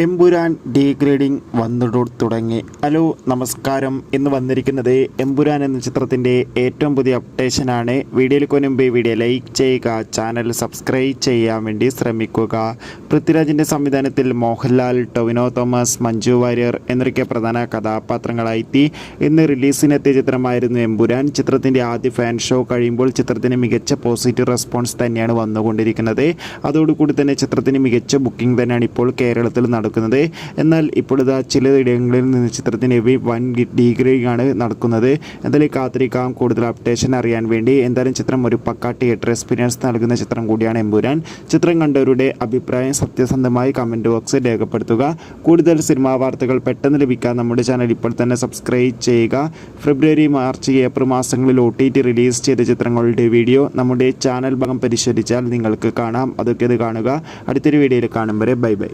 Empuraan degrading വന്നു തുടങ്ങി. Hello നമസ്കാരം. ഇന്ന് വന്നിരിക്കുന്നത് എമ്പുരാൻ എന്ന ചിത്രത്തിൻ്റെ ഏറ്റവും പുതിയ അപ്ഡേഷനാണ്. വീഡിയോയിൽ മുൻപ് വീഡിയോ ലൈക്ക് ചെയ്യുക, ചാനൽ സബ്സ്ക്രൈബ് ചെയ്യാൻ വേണ്ടി ശ്രമിക്കുക. പൃഥ്വിരാജിൻ്റെ സംവിധാനത്തിൽ മോഹൻലാൽ, ടൊവിനോ തോമസ്, മഞ്ജു വാര്യർ എന്നൊക്കെ പ്രധാന കഥാപാത്രങ്ങളായി ഇന്ന് റിലീസിനെത്തിയ ചിത്രമായിരുന്നു എമ്പുരാൻ. ചിത്രത്തിൻ്റെ ആദ്യ ഫാൻ ഷോ കഴിയുമ്പോൾ ചിത്രത്തിന് മികച്ച പോസിറ്റീവ് റെസ്പോൺസ് തന്നെയാണ് വന്നുകൊണ്ടിരിക്കുന്നത്. അതോടുകൂടി തന്നെ ചിത്രത്തിന് മികച്ച ബുക്കിംഗ് തന്നെയാണ് ഇപ്പോൾ കേരളത്തിൽ നടക്കുന്നത്. എന്നാൽ ഇപ്പോഴത്തെ ചിലയിടങ്ങളിൽ നിന്ന് ചിത്രത്തിന് വൻ ഡീഗ്രേഡിംഗ് ആണ് നടക്കുന്നത്. എന്തായാലും കാത്തിരിക്കാം കൂടുതൽ അപ്ഡേഷൻ അറിയാൻ വേണ്ടി. എന്തായാലും ചിത്രം ഒരു പക്കാ തിയേറ്റർ എക്സ്പീരിയൻസ് നൽകുന്ന ചിത്രം കൂടിയാണ് എമ്പുരാൻ. ചിത്രം കണ്ടവരുടെ അഭിപ്രായം സത്യസന്ധമായി കമൻറ്റ് ബോക്സിൽ രേഖപ്പെടുത്തുക. കൂടുതൽ സിനിമാ വാർത്തകൾ പെട്ടെന്ന് ലഭിക്കാൻ നമ്മുടെ ചാനൽ ഇപ്പോൾ തന്നെ സബ്സ്ക്രൈബ് ചെയ്യുക. ഫെബ്രുവരി, മാർച്ച്, ഏപ്രിൽ മാസങ്ങളിൽ OTT റിലീസ് ചെയ്ത ചിത്രങ്ങളുടെ വീഡിയോ നമ്മുടെ ചാനൽ ഭാഗം പരിശോധിച്ചാൽ നിങ്ങൾക്ക് കാണാം. അതൊക്കെ ഇത് കാണുക. അടുത്തൊരു വീഡിയോയിൽ കാണും വരെ ബൈ ബൈ.